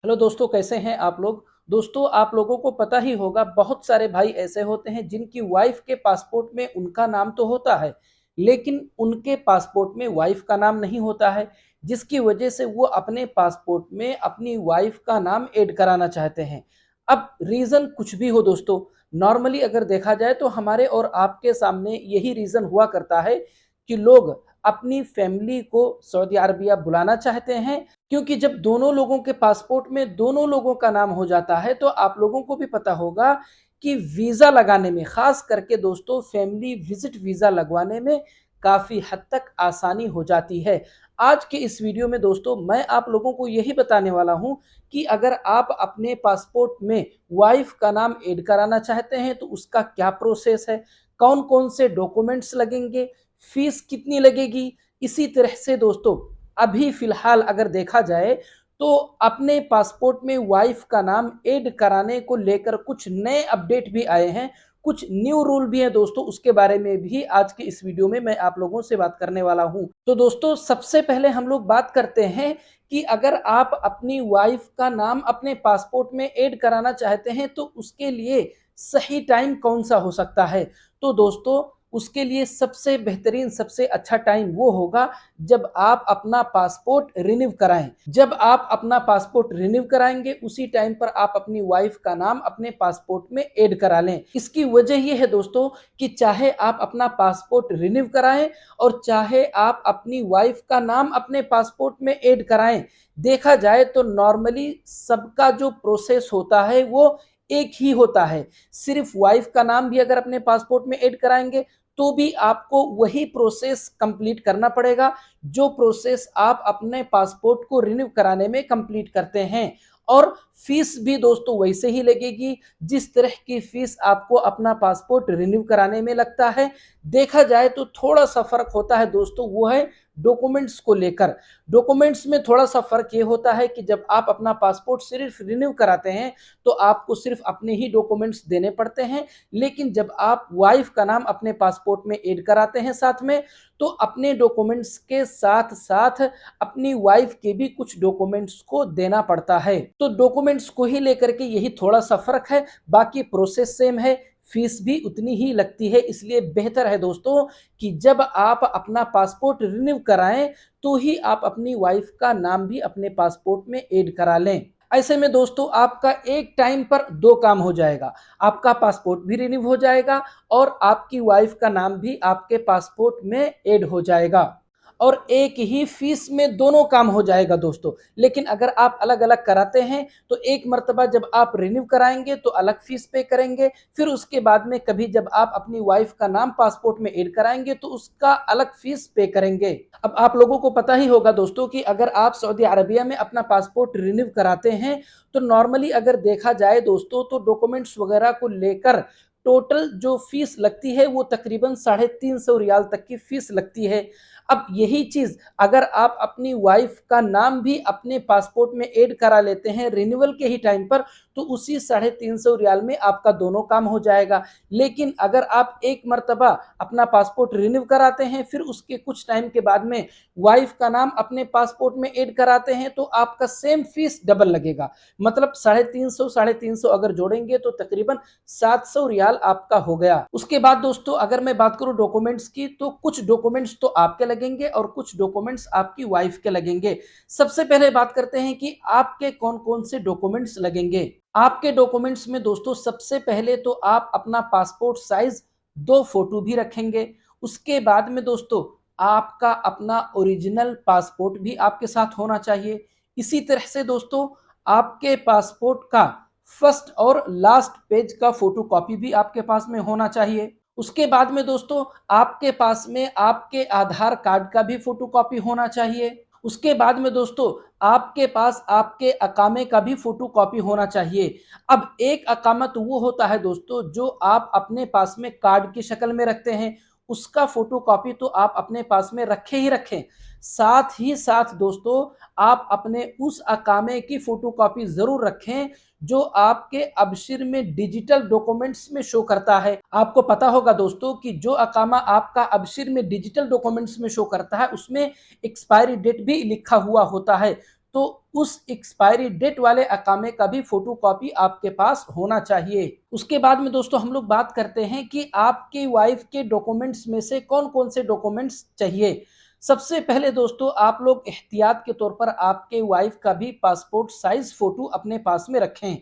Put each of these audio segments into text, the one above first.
Hello दोस्तों, कैसे हैं आप लोग। दोस्तों, आप लोगों को पता ही होगा, बहुत सारे भाई ऐसे होते हैं जिनकी वाइफ के पासपोर्ट में उनका नाम तो होता है, लेकिन उनके पासपोर्ट में वाइफ का नाम नहीं होता है, जिसकी वजह से वो अपने पासपोर्ट में अपनी वाइफ का नाम ऐड कराना चाहते हैं। अब रीज़न कुछ भी हो दोस्तों, नॉर्मली अगर देखा जाए तो हमारे और आपके सामने यही रीज़न हुआ करता है कि लोग अपनी फैमिली को सऊदी अरबिया बुलाना चाहते हैं, क्योंकि जब दोनों लोगों के पासपोर्ट में दोनों लोगों का नाम हो जाता है तो आप लोगों को भी पता होगा कि वीज़ा लगाने में, ख़ास करके दोस्तों फैमिली विज़िट वीज़ा लगवाने में काफ़ी हद तक आसानी हो जाती है। आज के इस वीडियो में दोस्तों मैं आप लोगों को यही बताने वाला हूँ कि अगर आप अपने पासपोर्ट में वाइफ का नाम ऐड कराना चाहते हैं तो उसका क्या प्रोसेस है, कौन-कौन से डॉक्यूमेंट्स लगेंगे, फ़ीस कितनी लगेगी। इसी तरह से दोस्तों अभी फ़िलहाल अगर देखा जाए तो अपने पासपोर्ट में वाइफ का नाम ऐड कराने को लेकर कुछ नए अपडेट भी आए हैं, कुछ न्यू रूल भी हैं दोस्तों, उसके बारे में भी आज के इस वीडियो में मैं आप लोगों से बात करने वाला हूं। तो दोस्तों सबसे पहले हम लोग बात करते हैं कि अगर आप अपनी वाइफ का नाम अपने पासपोर्ट में ऐड कराना चाहते हैं तो उसके लिए सही टाइम कौन सा हो सकता है। तो दोस्तों उसके लिए सबसे बेहतरीन, सबसे अच्छा टाइम वो होगा जब आप अपना पासपोर्ट रिन्यू कराएं। जब आप अपना पासपोर्ट रिन्यू कराएंगे उसी टाइम पर आप अपनी वाइफ का नाम अपने पासपोर्ट में ऐड करा लें। इसकी वजह ये है दोस्तों कि चाहे आप अपना पासपोर्ट रिन्यू कराएं और चाहे आप अपनी वाइफ का नाम अपने पासपोर्ट में ऐड कराएं, देखा जाए तो नॉर्मली सबका जो प्रोसेस होता है वो एक ही होता है। सिर्फ वाइफ का नाम भी अगर अपने पासपोर्ट में ऐड कराएंगे तो भी आपको वही प्रोसेस कंप्लीट करना पड़ेगा जो प्रोसेस आप अपने पासपोर्ट को रिन्यू कराने में कंप्लीट करते हैं। और फीस भी दोस्तों वैसे ही लगेगी जिस तरह की फीस आपको अपना पासपोर्ट रिन्यू कराने में लगता है। देखा जाए तो थोड़ा सा फर्क होता है दोस्तों, वो है डॉक्यूमेंट्स को लेकर। डॉक्यूमेंट्स में थोड़ा सा फर्क ये होता है कि जब आप अपना पासपोर्ट सिर्फ रिन्यू कराते हैं तो आपको सिर्फ अपने ही डॉक्यूमेंट्स देने पड़ते हैं, लेकिन जब आप वाइफ का नाम अपने पासपोर्ट में ऐड कराते हैं साथ में, तो अपने डॉक्यूमेंट्स के साथ साथ अपनी वाइफ के भी कुछ डॉक्यूमेंट्स को देना पड़ता है। तो डॉक्यूमेंट्स को ही लेकर के यही थोड़ा सा फर्क है, बाकी प्रोसेस सेम है, फीस भी उतनी ही लगती है। इसलिए बेहतर है दोस्तों कि जब आप अपना पासपोर्ट रिन्यू कराएं तो ही आप अपनी वाइफ का नाम भी अपने पासपोर्ट में ऐड करा लें। ऐसे में दोस्तों आपका एक टाइम पर दो काम हो जाएगा, आपका पासपोर्ट भी रिन्यू हो जाएगा और आपकी वाइफ का नाम भी आपके पासपोर्ट में ऐड हो जाएगा और एक ही फीस में दोनों काम हो जाएगा दोस्तों। लेकिन अगर आप अलग अलग कराते हैं तो एक मर्तबा जब आप रिन्यू कराएंगे तो अलग फीस पे करेंगे, फिर उसके बाद में कभी जब आप अपनी वाइफ का नाम पासपोर्ट में ऐड कराएंगे तो उसका अलग फीस पे करेंगे। अब आप लोगों को पता ही होगा दोस्तों कि अगर आप सऊदी अरबिया में अपना पासपोर्ट रिन्यू कराते हैं तो नॉर्मली अगर देखा जाए दोस्तों तो डॉक्यूमेंट्स वगैरह को लेकर टोटल जो फीस लगती है वो तकरीबन 350 रियाल तक की फीस लगती है। अब यही चीज अगर आप अपनी वाइफ का नाम भी अपने पासपोर्ट में ऐड करा लेते हैं रिन्यूअल के ही टाइम पर तो उसी 350 रियाल में आपका दोनों काम हो जाएगा। लेकिन अगर आप एक मर्तबा अपना पासपोर्ट रिन्यू कराते हैं फिर उसके कुछ टाइम के बाद में वाइफ का नाम अपने पासपोर्ट में ऐड कराते हैं तो आपका सेम फीस डबल लगेगा। मतलब 350 अगर जोड़ेंगे तो तकरीबन 700 रियाल आपका हो गया। उसके बाद दोस्तों अगर मैं बात करूं डॉक्यूमेंट्स की तो कुछ डॉक्यूमेंट्स तो आपके लगेंगे और कुछ डॉक्यूमेंट्स आपकी वाइफ के लगेंगे। सबसे पहले बात करते हैं कि आपके कौन कौन से डॉक्यूमेंट्स लगेंगे। आपके डॉक्यूमेंट्स में दोस्तों सबसे पहले तो आप अपना पासपोर्ट साइज 2 फोटो भी रखेंगे। उसके बाद में दोस्तों आपका अपना ओरिजिनल पासपोर्ट भी आपके साथ होना चाहिए। इसी तरह से दोस्तों आपके पासपोर्ट का फर्स्ट और लास्ट पेज का फोटो कॉपी भी आपके पास में होना चाहिए। उसके बाद में दोस्तों आपके पास में आपके आधार कार्ड का भी फोटो कॉपी होना चाहिए। उसके बाद में दोस्तों आपके पास आपके अकामे का भी फोटो कॉपी होना चाहिए। अब एक अकामा तो वो होता है दोस्तों जो आप अपने पास में कार्ड की शक्ल में रखते हैं, उसका फोटो कॉपी तो आप अपने पास में रखे ही रखें। साथ ही साथ दोस्तों आप अपने उस अकामे की फोटो कॉपी जरूर रखें जो आपके अबशिर में डिजिटल डॉक्यूमेंट्स में शो करता है। आपको पता होगा दोस्तों कि जो अकामा आपका अबशिर में डिजिटल डॉक्यूमेंट्स में शो करता है उसमें एक्सपायरी डेट भी लिखा हुआ होता है। तो उस एक्सपायरी डेट वाले अकामे का भी फोटोकॉपी आपके पास होना चाहिए। उसके बाद में दोस्तों हम लोग बात करते हैं कि आपकी वाइफ के डॉक्यूमेंट्स में से कौन कौन से डॉक्यूमेंट्स चाहिए। सबसे पहले दोस्तों आप लोग एहतियात के तौर पर आपके वाइफ का भी पासपोर्ट साइज फोटो अपने पास में रखें।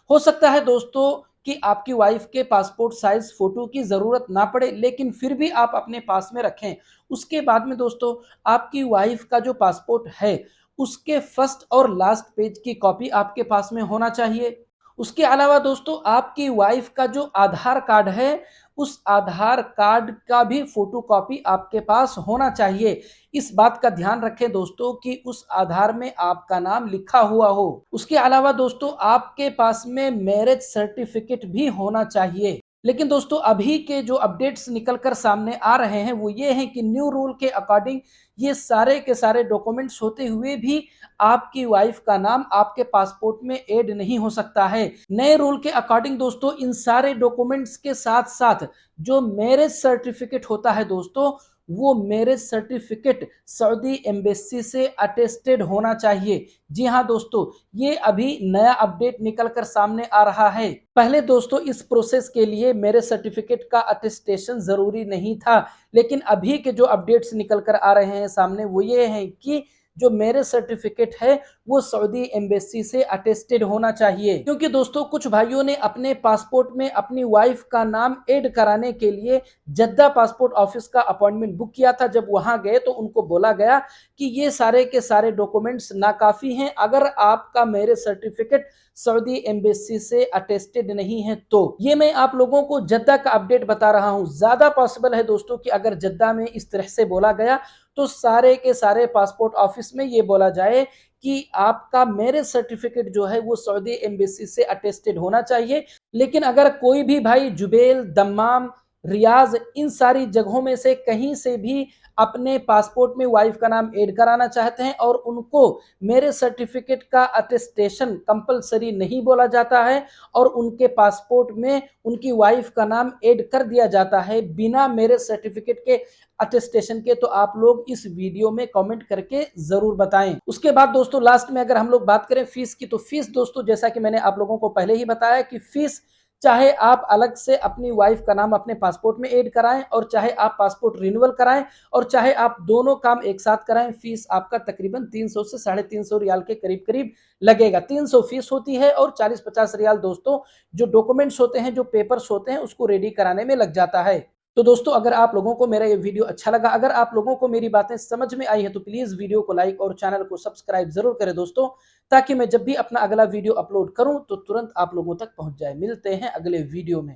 हो सकता है दोस्तों कि आपकी वाइफ के पासपोर्ट साइज फोटो की जरूरत ना पड़े, लेकिन फिर भी आप अपने पास में रखें। उसके बाद में दोस्तों आपकी वाइफ का जो पासपोर्ट है उसके फर्स्ट और लास्ट पेज की कॉपी आपके पास में होना चाहिए। उसके अलावा दोस्तों आपकी वाइफ का जो आधार कार्ड है उस आधार कार्ड का भी फोटोकॉपी आपके पास होना चाहिए। इस बात का ध्यान रखें दोस्तों कि उस आधार में आपका नाम लिखा हुआ हो। उसके अलावा दोस्तों आपके पास में मैरिज सर्टिफिकेट भी होना चाहिए। लेकिन दोस्तों अभी के जो अपडेट्स निकल कर सामने आ रहे हैं वो ये हैं कि न्यू रूल के अकॉर्डिंग ये सारे के सारे डॉक्यूमेंट्स होते हुए भी आपकी वाइफ का नाम आपके पासपोर्ट में ऐड नहीं हो सकता है। नए रूल के अकॉर्डिंग दोस्तों इन सारे डॉक्यूमेंट्स के साथ साथ जो मैरिज सर्टिफिकेट होता है दोस्तों वो मैरिज सर्टिफिकेट सऊदी एम्बेसी से अटेस्टेड होना चाहिए। जी हाँ दोस्तों, ये अभी नया अपडेट निकल कर सामने आ रहा है। पहले दोस्तों इस प्रोसेस के लिए मैरिज सर्टिफिकेट का अटेस्टेशन जरूरी नहीं था, लेकिन अभी के जो अपडेट्स निकल कर आ रहे हैं सामने वो ये हैं कि जो मैरिज सर्टिफिकेट है वो सऊदी एम्बेसी से अटेस्टेड होना चाहिए। क्योंकि दोस्तों कुछ भाइयों ने अपने पासपोर्ट में अपनी वाइफ का नाम ऐड कराने के लिए जद्दा पासपोर्ट ऑफिस का अपॉइंटमेंट बुक किया था। जब वहां गए तो उनको बोला गया कि ये सारे के सारे डॉक्यूमेंट्स नाकाफी हैं, अगर आपका मैरिज सर्टिफिकेट सऊदी एम्बेसी से अटेस्टेड नहीं है तो। ये मैं आप लोगों को जद्दा का अपडेट बता रहा हूं। ज्यादा पॉसिबल है दोस्तों कि अगर जद्दा में इस तरह से बोला गया तो सारे के सारे पासपोर्ट ऑफिस में ये बोला जाए कि आपका मैरिज सर्टिफिकेट जो है वो सऊदी एम्बेसी से अटेस्टेड होना चाहिए। लेकिन अगर कोई भी भाई जुबेल, दम्माम, रियाज इन सारी जगहों में से कहीं से भी अपने पासपोर्ट में वाइफ का नाम ऐड कराना चाहते हैं और उनको मैरिज सर्टिफिकेट का अटेस्टेशन कंपलसरी नहीं बोला जाता है और उनके पासपोर्ट में उनकी वाइफ का नाम ऐड कर दिया जाता है बिना मैरिज सर्टिफिकेट के अटेस्टेशन के, तो आप लोग इस वीडियो में कमेंट करके जरूर बताएं। उसके बाद दोस्तों लास्ट में अगर हम लोग बात करें फीस की, तो फीस दोस्तों जैसा कि मैंने आप लोगों को पहले ही बताया कि फीस चाहे आप अलग से अपनी वाइफ का नाम अपने पासपोर्ट में ऐड कराएं और चाहे आप पासपोर्ट रिन्यूअल कराएं और चाहे आप दोनों काम एक साथ कराएं, फीस आपका तकरीबन 300 से 350 रियाल के करीब करीब लगेगा। 300 फीस होती है और 40-50 रियाल दोस्तों जो डॉक्यूमेंट्स होते हैं, जो पेपर्स होते हैं उसको रेडी कराने में लग जाता है। तो दोस्तों अगर आप लोगों को मेरा ये वीडियो अच्छा लगा, अगर आप लोगों को मेरी बातें समझ में आई है तो प्लीज वीडियो को लाइक और चैनल को सब्सक्राइब जरूर करें दोस्तों, ताकि मैं जब भी अपना अगला वीडियो अपलोड करूं तो तुरंत आप लोगों तक पहुंच जाए। मिलते हैं अगले वीडियो में।